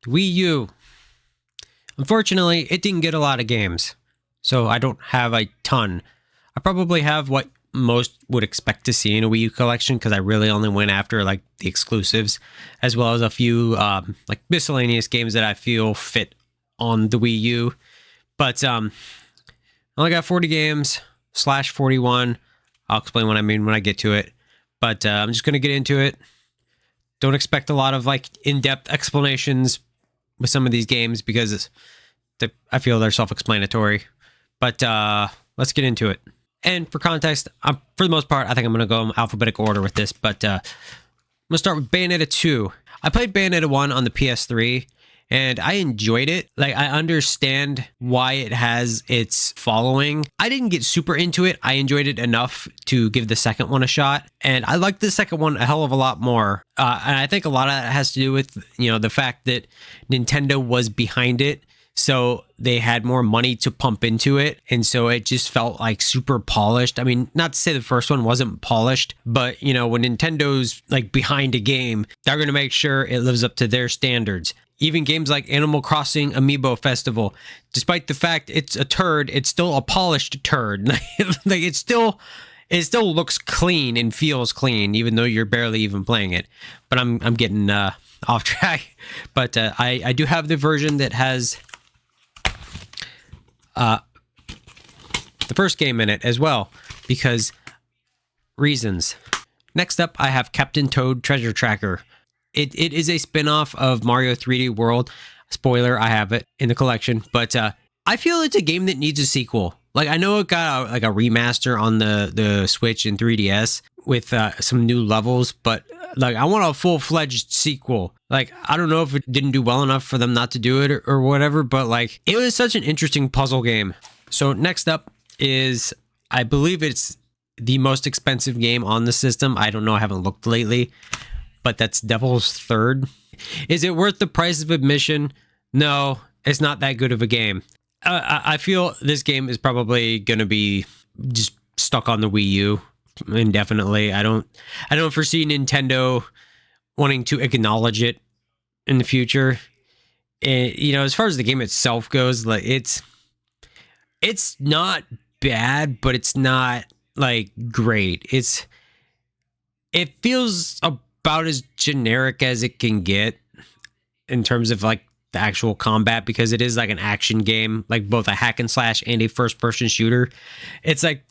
Wii U. Unfortunately, it didn't get a lot of games, so I don't have a ton. I probably have what most would expect to see in a Wii U collection because I really only went after like the exclusives, as well as a few like miscellaneous games that I feel fit on the Wii U. But I only got 40 games slash 41. I'll explain what I mean when I get to it. But I'm just gonna get into it. Don't expect a lot of like in-depth explanations with some of these games because I feel they're self-explanatory. But let's get into it. And for context, for the most part, I think I'm going to go in alphabetical order with this. But I'm going to start with Bayonetta 2. I played Bayonetta 1 on the PS3, and I enjoyed it. Like, I understand why it has its following. I didn't get super into it. I enjoyed it enough to give the second one a shot. And I liked the second one a hell of a lot more. And I think a lot of that has to do with, the fact that Nintendo was behind it. So they had more money to pump into it. And so it just felt like super polished. I mean, not to say the first one wasn't polished, but when Nintendo's like behind a game, they're going to make sure it lives up to their standards. Even games like Animal Crossing Amiibo Festival, despite the fact it's a turd, it's still a polished turd. Like it still looks clean and feels clean, even though you're barely even playing it. But I'm getting off track. But I do have the version that has the first game in it as well, because reasons. Next up, I have Captain Toad Treasure Tracker. It is a spin-off of Mario 3D World. Spoiler, I have it in the collection, but I feel it's a game that needs a sequel. Like, I know it got a remaster on the Switch and 3DS with some new levels, but like, I want a full-fledged sequel. Like, I don't know if it didn't do well enough for them not to do it or whatever, but like, it was such an interesting puzzle game. So next up is, I believe it's the most expensive game on the system. I don't know, I haven't looked lately, but that's Devil's Third. Is it worth the price of admission? No, it's not that good of a game. I feel this game is probably going to be just stuck on the Wii U indefinitely. I don't foresee Nintendo wanting to acknowledge it in the future. And, as far as the game itself goes, like it's not bad, but it's not like great. It feels about as generic as it can get in terms of like the actual combat, because it is like an action game, like both a hack and slash and a first person shooter. It's like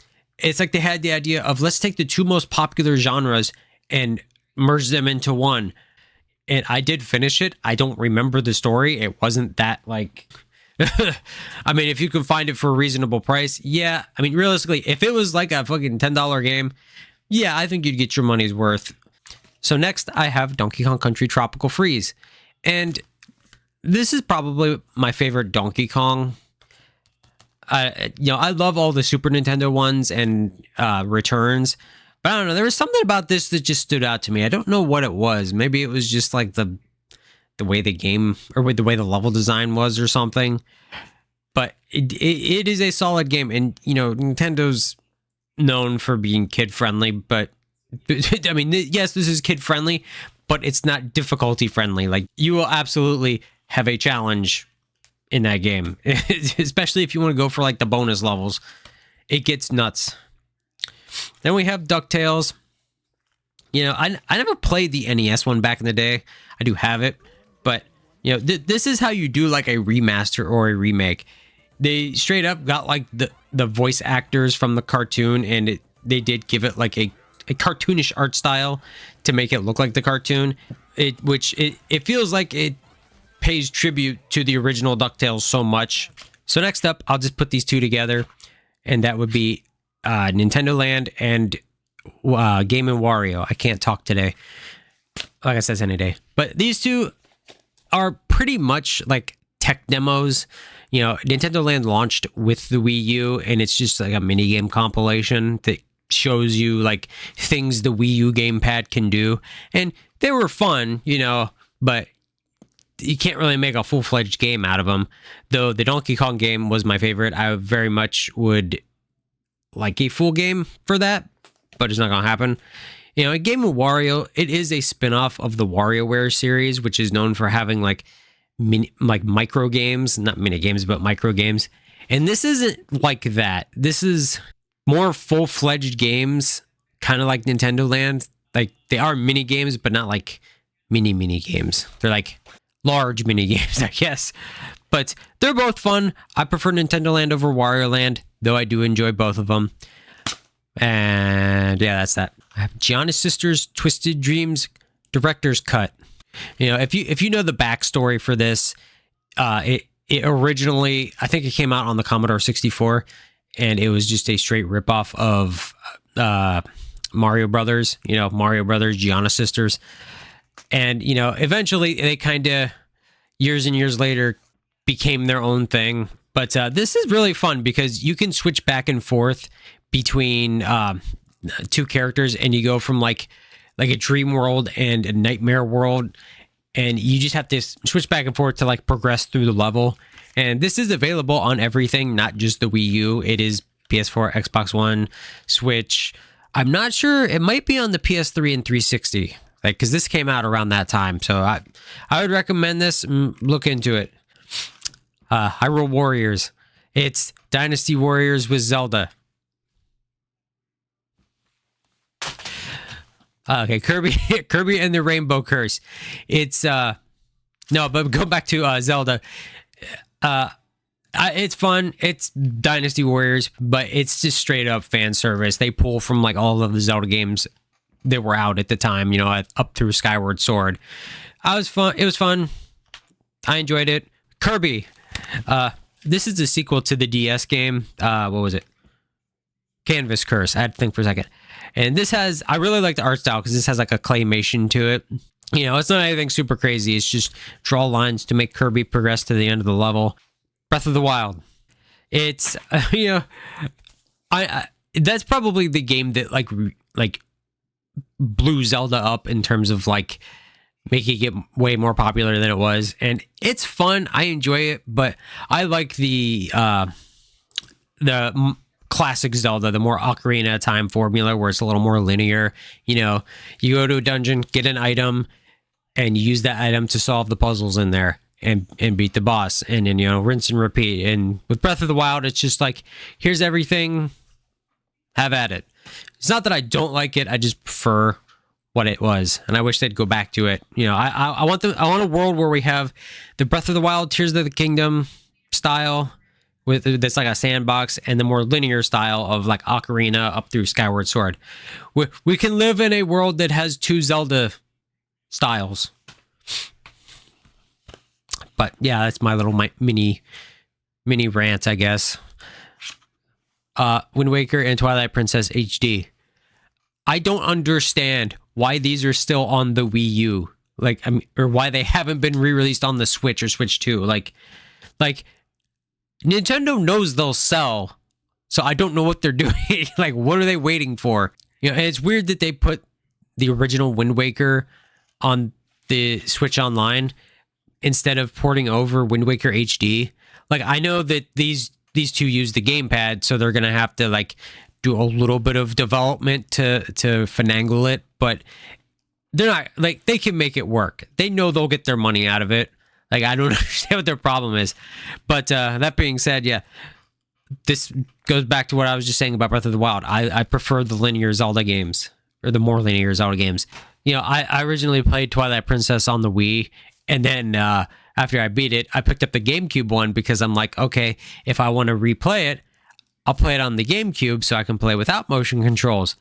they had the idea of, let's take the two most popular genres and merge them into one. And I did finish it. I don't remember the story. It wasn't that like I mean, if you can find it for a reasonable price, yeah. I mean, realistically, if it was like a fucking $10 game, yeah, I think you'd get your money's worth. So next, I have Donkey Kong Country Tropical Freeze. And this is probably my favorite Donkey Kong. I love all the Super Nintendo ones and Returns, but I don't know. There was something about this that just stood out to me. I don't know what it was. Maybe it was just like the way the game, or the way the level design was or something. But it is a solid game. And, Nintendo's known for being kid-friendly, but I mean, yes, this is kid-friendly, but it's not difficulty-friendly. Like, you will absolutely have a challenge in that game, especially if you want to go for like the bonus levels. It gets nuts. Then we have DuckTales. I never played the NES one back in the day. I do have it, but this is how you do like a remaster or a remake. They straight up got like the voice actors from the cartoon, and they did give it like a cartoonish art style to make it look like the cartoon. It feels like it pays tribute to the original DuckTales so much. So next up, I'll just put these two together, and that would be Nintendo Land and Game & Wario. I can't talk today. Like I said, any day. But these two are pretty much like tech demos. Nintendo Land launched with the Wii U, and it's just like a mini game compilation that shows you like things the Wii U gamepad can do. And they were fun, but you can't really make a full-fledged game out of them. Though the Donkey Kong game was my favorite. I very much would like a full game for that, but it's not going to happen. A Game of Wario, it is a spin-off of the WarioWare series, which is known for having like like micro games, not mini games, but micro games. And this isn't like that. This is more full-fledged games, kind of like Nintendo Land. Like they are mini games, but not like mini games. They're like large mini games, I guess. But they're both fun. I prefer Nintendo Land over Wario Land, though I do enjoy both of them. And yeah, that's that. I have Giannis Sisters Twisted Dreams Director's Cut. You know, if you know the backstory for this, it originally, I think it came out on the Commodore 64, and it was just a straight ripoff of Mario Brothers. You know, Mario Brothers, Giannis Sisters, and you know, eventually they kind of years and years later became their own thing. But this is really fun because you can switch back and forth between two characters, and you go from like a dream world and a nightmare world, and you just have to switch back and forth to like progress through the level. And this is available on everything, not just the Wii U. It is PS4, Xbox One, Switch. I'm not sure. It might be on the PS3 and 360, like because this came out around that time. So I would recommend this. Look into it. Hyrule Warriors. It's Dynasty Warriors with Zelda. Okay, Kirby and the Rainbow Curse. It's no, but go back to Zelda. It's fun. It's Dynasty Warriors, but it's just straight up fan service. They pull from like all of the Zelda games that were out at the time, you know, up through Skyward Sword. It was fun. I enjoyed it. Kirby. This is the sequel to the DS game. What was it? Canvas Curse. I had to think for a second. And this has, I really like the art style because this has like a claymation to it. You know, it's not anything super crazy. It's just draw lines to make Kirby progress to the end of the level. Breath of the Wild. It's, you know, I that's probably the game that like blew Zelda up in terms of like making it way more popular than it was. And it's fun. I enjoy it, but I like the classic Zelda, the more Ocarina of Time formula, where it's a little more linear. You know, you go to a dungeon, get an item, and you use that item to solve the puzzles in there and beat the boss, and then, you know, rinse and repeat. And with Breath of the Wild, it's just like, here's everything, have at it. It's not that I don't like it, I just prefer what it was, and I wish they'd go back to it. You know, I want a world where we have the Breath of the Wild, Tears of the Kingdom style, with that's like a sandbox, and the more linear style of like Ocarina up through Skyward Sword. We can live in a world that has two Zelda styles. But yeah, that's my little mini rant, I guess. Wind Waker and Twilight Princess HD. I don't understand why these are still on the Wii U, like, I mean, or why they haven't been re-released on the Switch or Switch 2. Like Nintendo knows they'll sell, so I don't know what they're doing. Like, what are they waiting for? You know, and it's weird that they put the original Wind Waker on the Switch Online instead of porting over Wind Waker HD. Like, I know that these two use the gamepad, so they're gonna have to like do a little bit of development to finagle it, but they're not, like, they can make it work. They know they'll get their money out of it. Like, I don't understand what their problem is. But that being said, yeah, this goes back to what I was just saying about Breath of the Wild. I prefer the linear Zelda games, or the more linear Zelda games. You know, I originally played Twilight Princess on the Wii, and then after I beat it, I picked up the GameCube one because I'm like, okay, if I want to replay it, I'll play it on the GameCube so I can play without motion controls.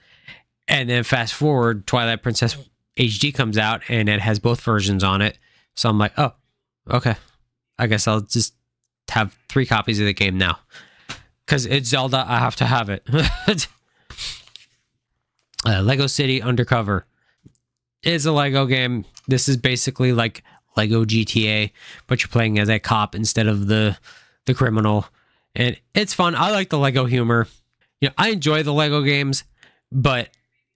And then fast forward, Twilight Princess HD comes out, and it has both versions on it. So I'm like, oh, okay, I guess I'll just have 3 copies of the game now. Because it's Zelda, I have to have it. Lego City Undercover. It's a Lego game. This is basically like Lego GTA, but you're playing as a cop instead of the criminal. And it's fun. I like the Lego humor. You know, I enjoy the Lego games, but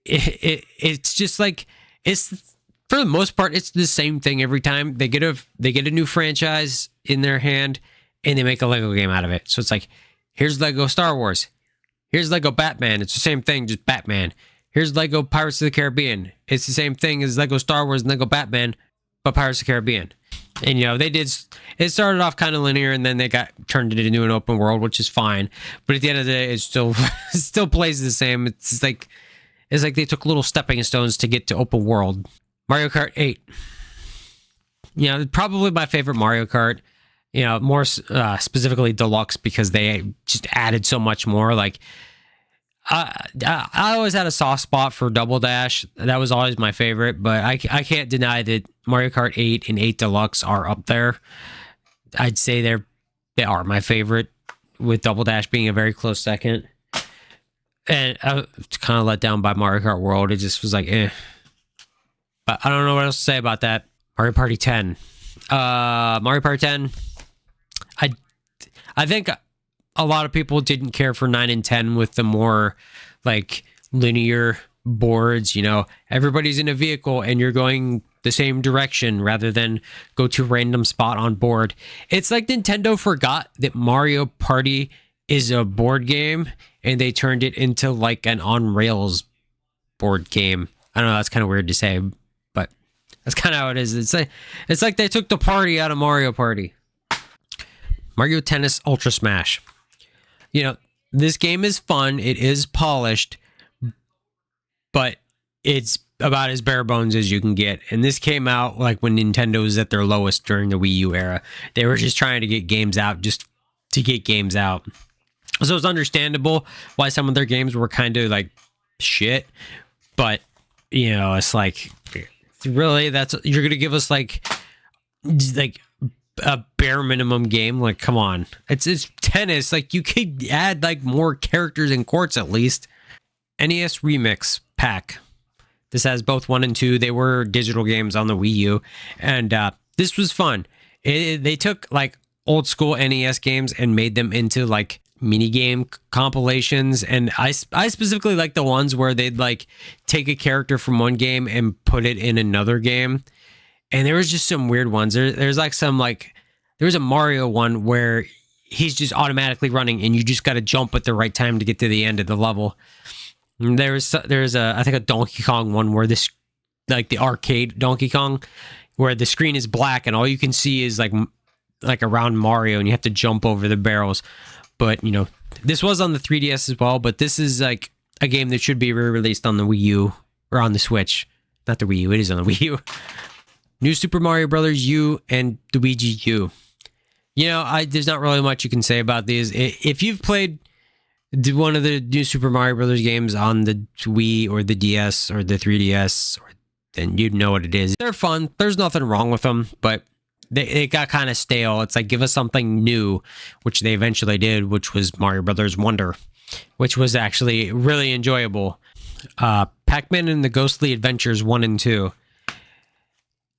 it's just like, it's, for the most part, it's the same thing every time. They get a new franchise in their hand, and they make a Lego game out of it. So it's like, here's Lego Star Wars. Here's Lego Batman. It's the same thing, just Batman. Here's Lego Pirates of the Caribbean. It's the same thing as Lego Star Wars and Lego Batman, but Pirates of the Caribbean. And they did. It started off kind of linear, and then they got turned it into an open world, which is fine. But at the end of the day, it still plays the same. It's like they took little stepping stones to get to open world. Mario Kart 8. Probably my favorite Mario Kart. More specifically Deluxe, because they just added so much more. Like, I always had a soft spot for Double Dash. That was always my favorite, but I can't deny that Mario Kart 8 and 8 Deluxe are up there. I'd say they are my favorite, with Double Dash being a very close second. And I was kind of let down by Mario Kart World. It just was like, eh. But I don't know what else to say about that. Mario Party 10. Mario Party 10. I think a lot of people didn't care for 9 and 10 with the more like linear boards. Everybody's in a vehicle and you're going the same direction rather than go to a random spot on board. It's like Nintendo forgot that Mario Party is a board game and they turned it into like an on rails board game. I don't know, that's kind of weird to say, but that's kind of how it is. It's like they took the party out of Mario Party. Mario Tennis Ultra Smash. This game is fun. It is polished, but it's about as bare bones as you can get. And this came out like when Nintendo was at their lowest during the Wii U era. They were just trying to get games out just to get games out. So it's understandable why some of their games were kind of like shit. But, it's like, really, you're going to give us like a bare minimum game? Like, come on. It's tennis. Like, you could add like more characters and courts at least. NES Remix Pack. This has both 1 and 2. They were digital games on the Wii U, and this was fun. They took like old school NES games and made them into like mini game compilations, and I specifically like the ones where they'd like take a character from one game and put it in another game. And there was just some weird ones. There's like some like, there was a Mario one where he's just automatically running and you just got to jump at the right time to get to the end of the level. And there's I think a Donkey Kong one where this, like the arcade Donkey Kong, where the screen is black and all you can see is like around Mario and you have to jump over the barrels. But, this was on the 3DS as well, but this is like a game that should be re-released on the Wii U or on the Switch. Not the Wii U, it is on the Wii U. New Super Mario Brothers U and Luigi U. There's not really much you can say about these. If you've played one of the New Super Mario Brothers games on the Wii or the DS or the 3DS, then you'd know what it is. They're fun. There's nothing wrong with them, but they got kind of stale. It's like, give us something new, which they eventually did, which was Mario Brothers Wonder, which was actually really enjoyable. Pac-Man and the Ghostly Adventures 1 and 2.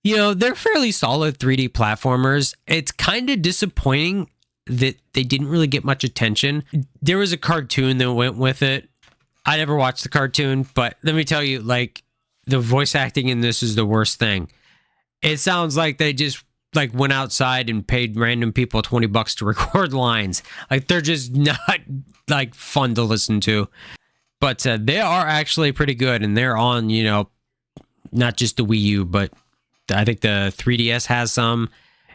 They're fairly solid 3D platformers. It's kind of disappointing that they didn't really get much attention. There was a cartoon that went with it. I never watched the cartoon, but let me tell you, like, the voice acting in this is the worst thing. It sounds like they just like went outside and paid random people $20 to record lines. Like, they're just not like fun to listen to. But they are actually pretty good, and they're on, not just the Wii U, but I think the 3DS has some,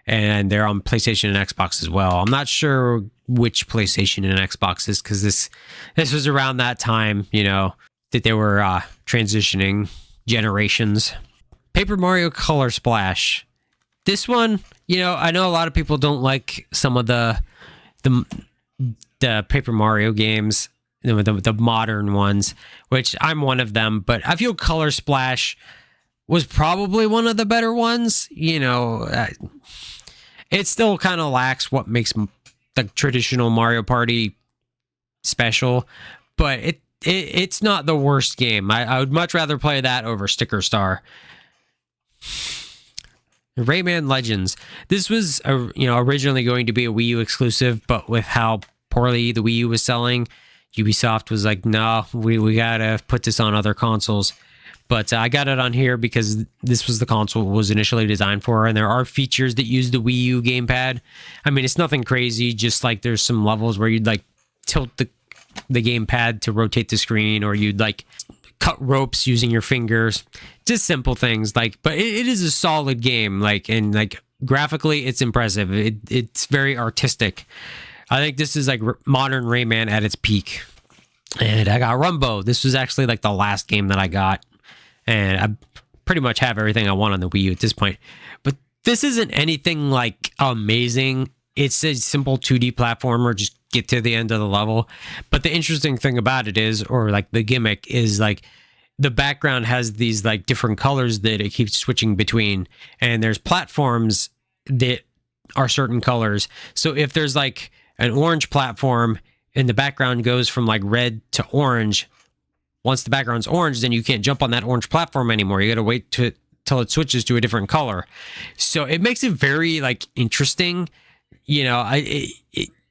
and they're on PlayStation and Xbox as well. I'm not sure which PlayStation and Xbox is, because this was around that time, that they were transitioning generations. Paper Mario Color Splash. This one, I know a lot of people don't like some of the Paper Mario games, the modern ones, which I'm one of them, but I feel Color Splash was probably one of the better ones. It still kind of lacks what makes the traditional Mario Party special, but it's not the worst game. I would much rather play that over Sticker Star. Rayman Legends. This was originally going to be a Wii U exclusive, but with how poorly the Wii U was selling, Ubisoft was like, no, we gotta put this on other consoles. But I got it on here because this was the console it was initially designed for, and there are features that use the Wii U gamepad. I mean, it's nothing crazy, just like there's some levels where you'd like tilt the gamepad to rotate the screen, or you'd like cut ropes using your fingers. Just simple things, like, but it is a solid game, like, and like graphically, it's impressive. It's very artistic. I think this is like modern Rayman at its peak. And I got Rumbo. This was actually like the last game that I got. And I pretty much have everything I want on the Wii U at this point. But this isn't anything like amazing. It's a simple 2D platformer. Just get to the end of the level. But the interesting thing about it is, or like the gimmick is like, the background has these like different colors that it keeps switching between. And there's platforms that are certain colors. So if there's like an orange platform and the background goes from like red to orange, once the background's orange, then you can't jump on that orange platform anymore. You got to wait till it switches to a different color. So it makes it very like interesting. You know,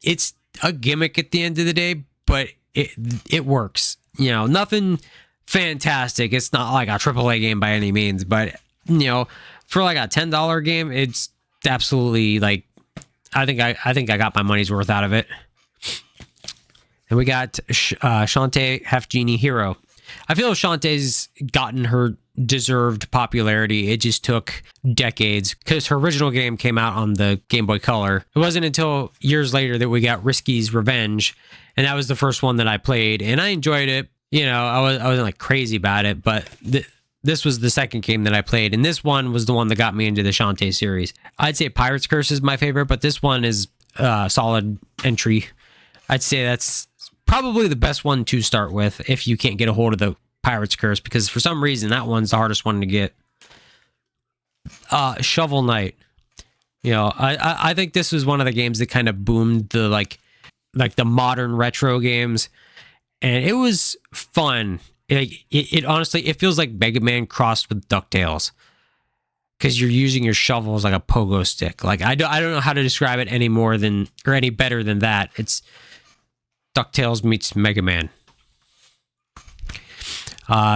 it's a gimmick at the end of the day, but it works. You know, nothing fantastic. It's not like a AAA game by any means, but you know, for like a $10 game, it's absolutely like, I think I got my money's worth out of it. And we got Shantae Half Genie Hero. I feel Shantae's gotten her deserved popularity. It just took decades because her original game came out on the Game Boy Color. It wasn't until years later that we got Risky's Revenge, and that was the first one that I played, and I enjoyed it. You know, I wasn't like crazy about it, but this was the second game that I played, and this one was the one that got me into the Shantae series. I'd say Pirate's Curse is my favorite, but this one is a solid entry. I'd say that's probably the best one to start with if you can't get a hold of the Pirate's Curse, because for some reason that one's the hardest one to get. Shovel Knight. You know, I think this was one of the games that kind of boomed the like the modern retro games, and it was fun. It honestly, it feels like Mega Man crossed with DuckTales, because you're using your shovel as like a pogo stick. Like I don't know how to describe it any more than, or any better than that. It's DuckTales meets Mega Man.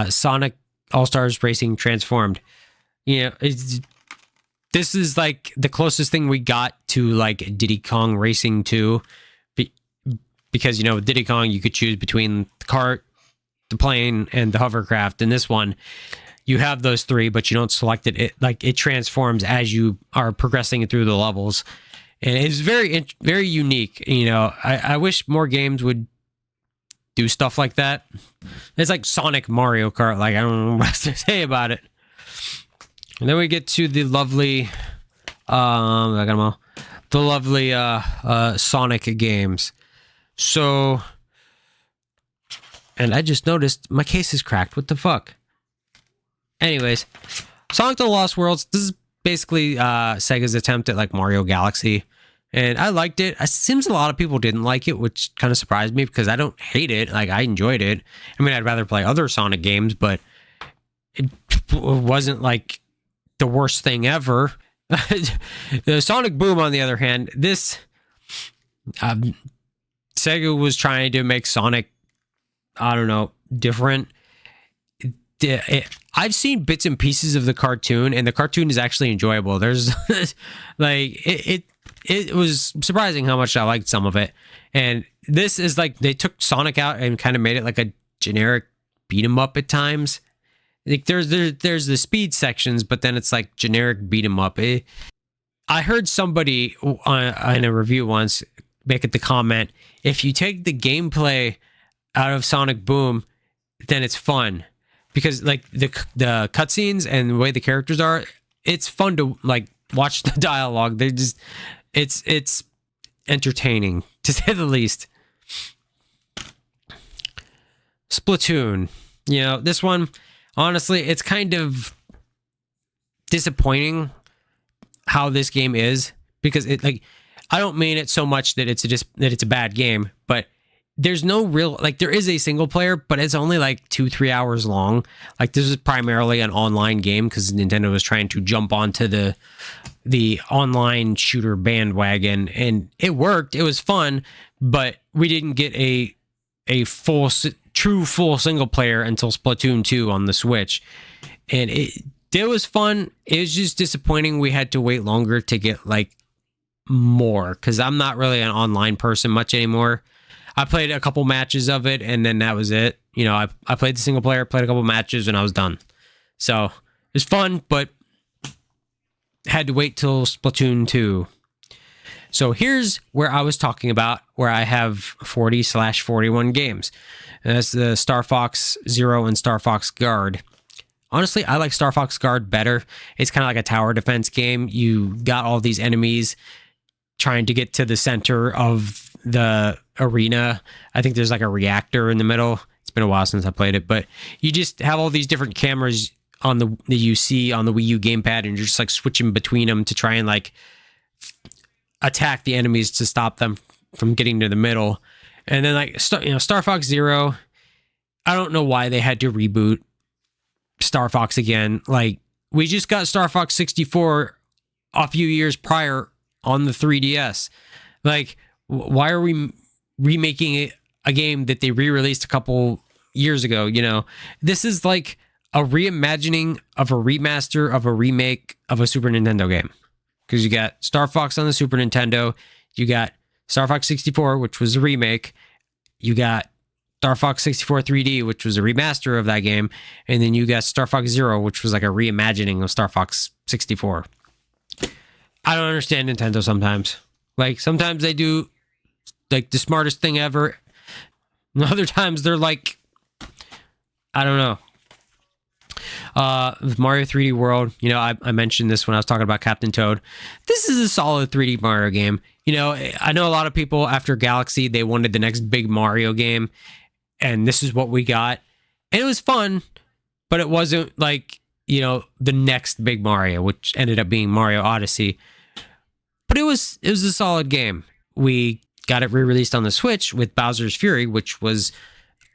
Sonic All-Stars Racing Transformed. You know, this is like the closest thing we got to like Diddy Kong Racing 2, because, you know, with Diddy Kong you could choose between the cart, the plane, and the hovercraft. In this one, you have those three, but you don't select it. It transforms as you are progressing through the levels. And it's very, very unique. You know, I wish more games would do stuff like that. It's like Sonic Mario Kart. Like, I don't know what else to say about it. And then we get to the lovely, I got them all. The lovely Sonic games. So, and I just noticed my case is cracked. What the fuck? Anyways, Sonic the Lost Worlds. This is basically Sega's attempt at like Mario Galaxy, and I liked it. It seems a lot of people didn't like it, which kind of surprised me because I don't hate it. Like, I enjoyed it. I mean, I'd rather play other Sonic games, but it wasn't like the worst thing ever. The Sonic Boom, on the other hand, this Sega was trying to make Sonic, I don't know, different. I've seen bits and pieces of the cartoon, and the cartoon is actually enjoyable. There's like it was surprising how much I liked some of it. And this is like, they took Sonic out and kind of made it like a generic beat 'em up at times. Like there's the speed sections, but then it's like generic beat 'em up. I heard somebody in a review once make it the comment, if you take the gameplay out of Sonic Boom, then it's fun. Because like the cutscenes and the way the characters are, it's fun to like watch the dialogue. They just, it's entertaining, to say the least. Splatoon. You know, this one, honestly, it's kind of disappointing how this game is, because it, like, I don't mean it so much that it's a bad game, but there's no real, like, there is a single player, but it's only like 2-3 hours long. Like, this is primarily an online game because Nintendo was trying to jump onto the online shooter bandwagon, and it worked. It was fun, but we didn't get a true full single player until Splatoon 2 on the Switch. And it was fun. It was just disappointing we had to wait longer to get like more, because I'm not really an online person much anymore. I played a couple matches of it, and then that was it. You know, I played the single player, played a couple matches, and I was done. So it was fun, but had to wait till Splatoon 2. So here's where I was talking about where I have 40/41 games. And that's the Star Fox Zero and Star Fox Guard. Honestly, I like Star Fox Guard better. It's kind of like a tower defense game. You got all these enemies trying to get to the center of the arena. I think there's like a reactor in the middle. It's been a while since I played it, but you just have all these different cameras on the you see on the Wii U gamepad, and you're just like switching between them to try and like attack the enemies to stop them from getting to the middle. And then like Star Fox Zero, I don't know why they had to reboot Star Fox again. Like, we just got Star Fox 64 a few years prior on the 3DS. Like, why are we remaking it a game that they re-released a couple years ago? You know, this is like a reimagining of a remaster of a remake of a Super Nintendo game. Because you got Star Fox on the Super Nintendo, you got Star Fox 64, which was a remake, you got Star Fox 64 3D, which was a remaster of that game, and then you got Star Fox Zero, which was like a reimagining of Star Fox 64. I don't understand Nintendo sometimes. Like, sometimes they do like the smartest thing ever, and other times they're like, I don't know. Mario 3D World, you know, I mentioned this when I was talking about Captain Toad. This is a solid 3D Mario game. You know, I know a lot of people after Galaxy, they wanted the next big Mario game, and this is what we got. And it was fun, but it wasn't like, you know, the next big Mario, which ended up being Mario Odyssey. But it was a solid game. We got it re-released on the Switch with Bowser's Fury, which was,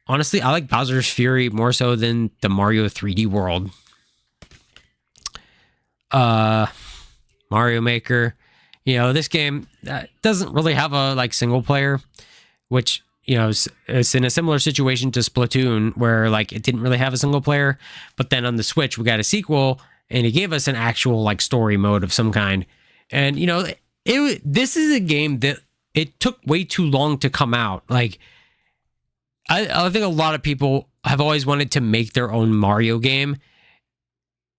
honestly, I like Bowser's Fury more so than the Mario 3D World. Mario Maker, you know, this game doesn't really have a like single player, which, you know, it's in a similar situation to Splatoon, where like it didn't really have a single player, but then on the Switch we got a sequel and it gave us an actual like story mode of some kind. And you know, this is a game that it took way too long to come out. Like, I think a lot of people have always wanted to make their own Mario game.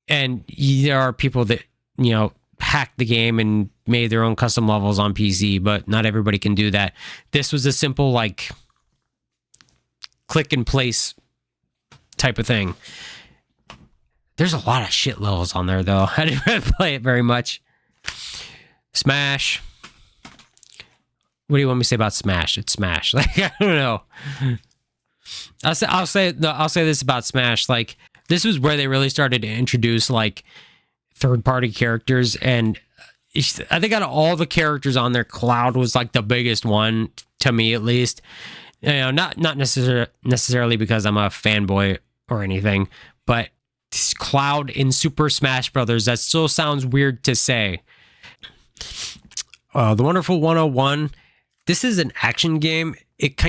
And there are people that, you know, hacked the game and made their own custom levels on PC, but not everybody can do that. This was a simple, like, click and place type of thing. There's a lot of shit levels on there, though. I didn't really play it very much. Smash. What do you want me to say about Smash? It's Smash. Like, I don't know. I'll say this about Smash. Like, this was where they really started to introduce like third-party characters, and I think out of all the characters on there, Cloud was like the biggest one to me, at least. You know, not necessarily because I'm a fanboy or anything, but Cloud in Super Smash Brothers, that still sounds weird to say. The Wonderful 101. This is an action game. It's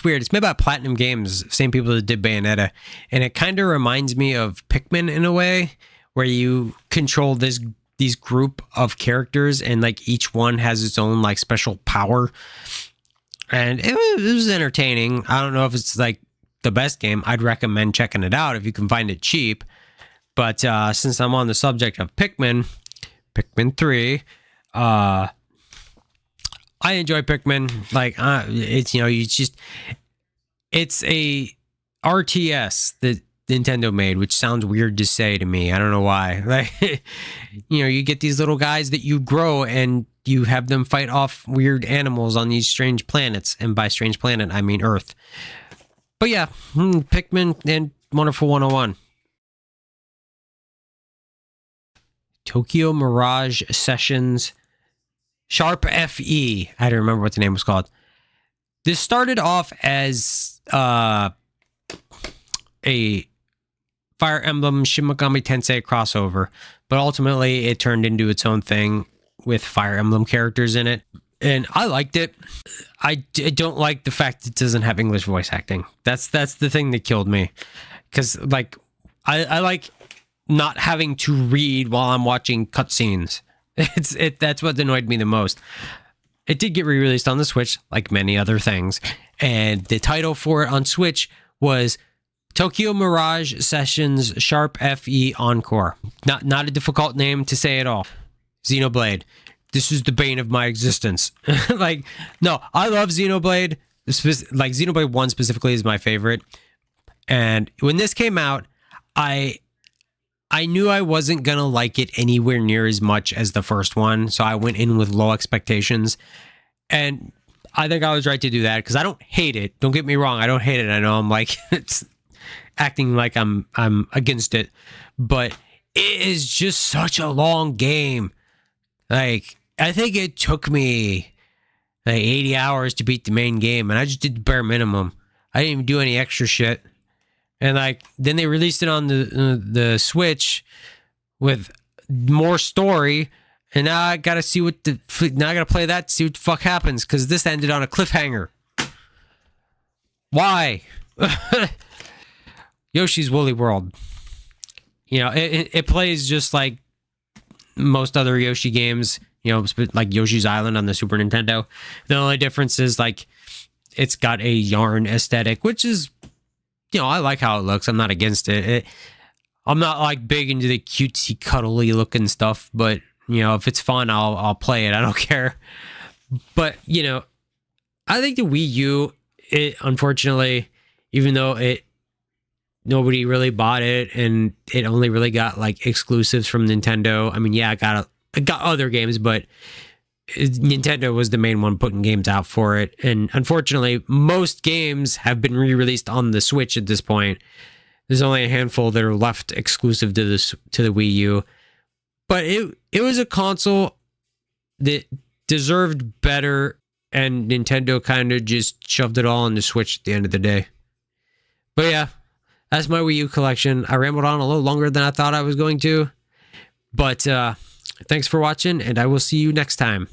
weird. It's made by Platinum Games, same people that did Bayonetta. And it kind of reminds me of Pikmin in a way, where you control these group of characters and like each one has its own like special power. And it was entertaining. I don't know if it's like the best game. I'd recommend checking it out if you can find it cheap. But since I'm on the subject of Pikmin 3, I enjoy Pikmin. Like, it's, you know, it's a RTS that Nintendo made, which sounds weird to say to me. I don't know why. Like, you know, you get these little guys that you grow and you have them fight off weird animals on these strange planets. And by strange planet, I mean Earth. But yeah, Pikmin and Wonderful 101. Tokyo Mirage Sessions Sharp FE. I don't remember what the name was called. This started off as a Fire Emblem Shin Megami Tensei crossover, but ultimately it turned into its own thing with Fire Emblem characters in it. And I liked it. I don't like the fact it doesn't have English voice acting. That's the thing that killed me. Because, like, I like not having to read while I'm watching cutscenes. That's what annoyed me the most. It did get re-released on the Switch, like many other things. And the title for it on Switch was Tokyo Mirage Sessions Sharp FE Encore. Not a difficult name to say at all. Xenoblade. This is the bane of my existence. Like, no, I love Xenoblade. Like, Xenoblade 1 specifically is my favorite. And when this came out, I knew I wasn't going to like it anywhere near as much as the first one. So I went in with low expectations. And I think I was right to do that because I don't hate it. Don't get me wrong. I don't hate it. I know I'm like, it's acting like I'm against it. But it is just such a long game. Like, I think it took me like 80 hours to beat the main game. And I just did the bare minimum. I didn't even do any extra shit. And like then they released it on the Switch with more story, and now I gotta see now I gotta play that to see what the fuck happens because this ended on a cliffhanger. Why? Yoshi's Woolly World. You know, it plays just like most other Yoshi games. You know, like Yoshi's Island on the Super Nintendo. The only difference is like it's got a yarn aesthetic, which is. You know, I like how it looks. I'm not against it. I'm not like big into the cutesy, cuddly looking stuff, but you know, if it's fun, I'll play it. I don't care. But you know, I think the Wii U, it unfortunately, even though nobody really bought it and it only really got like exclusives from Nintendo. I mean, yeah, I got other games, but Nintendo was the main one putting games out for it, and unfortunately most games have been re-released on the Switch at this point. There's only a handful that are left exclusive to the Wii U, but it was a console that deserved better, and Nintendo kind of just shoved it all on the Switch at the end of the day. But yeah, that's my Wii U collection. I rambled on a little longer than I thought I was going to, but thanks for watching, and I will see you next time.